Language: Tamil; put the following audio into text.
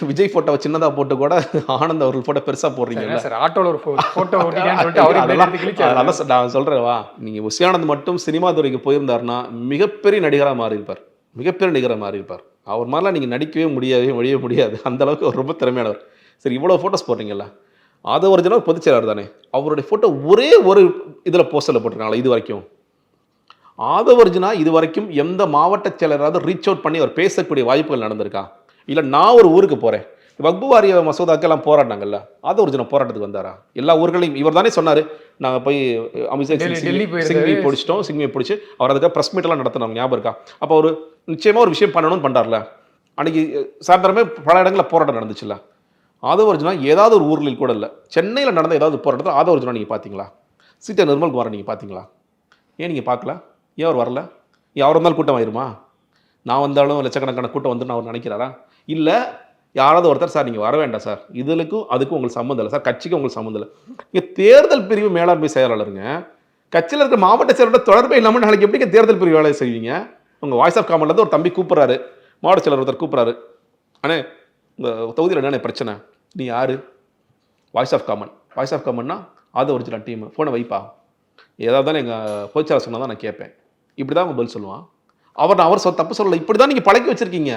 விஜய் ஃபோட்டோவை சின்னதா போட்டு கூட ஆனந்த் அவர்கள் ஃபோட்டோ பெருசா போடுறீங்கல்ல. சார் ஆட்டோல ஒரு ஃபோட்டோ ஓட்டிட்டேன்னு சொல்லிட்டு அவரே பேர் எடுத்து கிழிச்சாரு. அதெல்லாம் நான் சொல்றேன் வா. நீங்க உசி ஆனந்த் மட்டும் சினிமா துறைக்கு போயிருந்தாருன்னா, மிகப்பெரிய நடிகரா மாறியிருப்பார். மிகப்பெரிய நடிகரா மாறியிருப்பார். அவர் மாரிலாம் நீங்க நடிக்கவே முடியாது. அந்த அளவுக்கு அவர் ரொம்ப திறமையானவர். சரி இவ்வளோ ஃபோட்டோஸ் போடுறீங்கல்ல. ஆதவ அர்ஜுனா பொதுச் செயலாளர் தானே. அவருடைய ஃபோட்டோ ஒரே ஒரு இதுல போஸ்டர்ல போட்டிருக்காங்களா இதுவரைக்கும்? ஆதவ அர்ஜுனா இதுவரைக்கும் எந்த மாவட்ட செயலராவது ரீச் அவுட் பண்ணி அவர் பேசக்கூடிய வாய்ப்புகள் நடந்திருக்கா? இல்ல நான் ஒரு ஊருக்கு போறேன். வக்பு வாரிய மசோதாக்கெல்லாம் போராடினாங்கல்ல. ஆதவ அர்ஜுனா போராட்டத்துக்கு வந்தாரா? எல்லா ஊர்களையும் இவர் தானே சொன்னாரு. நாங்க போய் அமித்ஷா டெல்லி சிங்வி பிடிச்சிட்டோம். சிங்வியை பிடிச்சு அவர் அதுக்காக பிரஸ் மீட் எல்லாம் நடத்தினாங்க. ஞாபகம் இருக்கா? அப்ப அவரு நிச்சயமா ஒரு விஷயம் பண்ணணும்னு பண்றாருல. அன்னைக்கு சாயந்தரமே பல இடங்கள்ல போராட்டம் நடந்துச்சுல்ல. ஆதவ அர்ஜுனா ஏதாவது ஒரு ஊர்களில் கூட இல்ல. சென்னையில நடந்த ஏதாவது போராட்டத்தில் ஆதவ அர்ஜுனா நீங்க பார்த்தீங்களா? சீட்டா நிர்மல்குமாரை நீங்க பார்த்தீங்களா? ஏன் நீங்க பார்க்கல? ஏன் அவர் வரல? ஏன் அவர் வந்தாலும் கூட்டம் ஆயிருமா? நான் வந்தாலும் லட்சக்கணக்கான கூட்டம் வந்துன்னு அவர் நினைக்கிறாரா? இல்ல யாராவது ஒருத்தர் சார் நீங்க வர வேண்டாம் சார். இதுக்கும் அதுக்கும் உங்களுக்கு சம்மந்தம் இல்லை சார். கட்சிக்கும் உங்களுக்கு சம்மந்தம் இல்லை. நீங்க தேர்தல் பிரிவு மேலாண்மை செயலாளருங்க. கட்சியில் இருக்கிற மாவட்ட செயலரோட தொடர்பே இல்லாம நாளைக்கு எப்படிங்க தேர்தல் பிரிவு வேலையை செய்வீங்க? உங்க வாய்ஸ் ஆஃப் காமன்ல இருந்து ஒரு தம்பி கூப்பிடுறாரு. மாவட்ட செயலர் ஒருத்தர் கூப்பிடுறாரு. அண்ணே உங்க தொகுதியில் என்னென்ன பிரச்சனை? நீ யாரு? Voice of common. Voice of காமன்னா ஆதவ அர்ஜுனா டீம். ஃபோனை வைப்பா. ஏதாவது தானே எங்கள் பொதுச்செயலாளர் சொன்னால் தான் நான் கேட்பேன். இப்படி தான் அவங்க பதில் சொல்லுவான். அவர் தப்பு சொல்லலை. இப்படி தான் நீங்கள் பழக்கி வச்சிருக்கீங்க.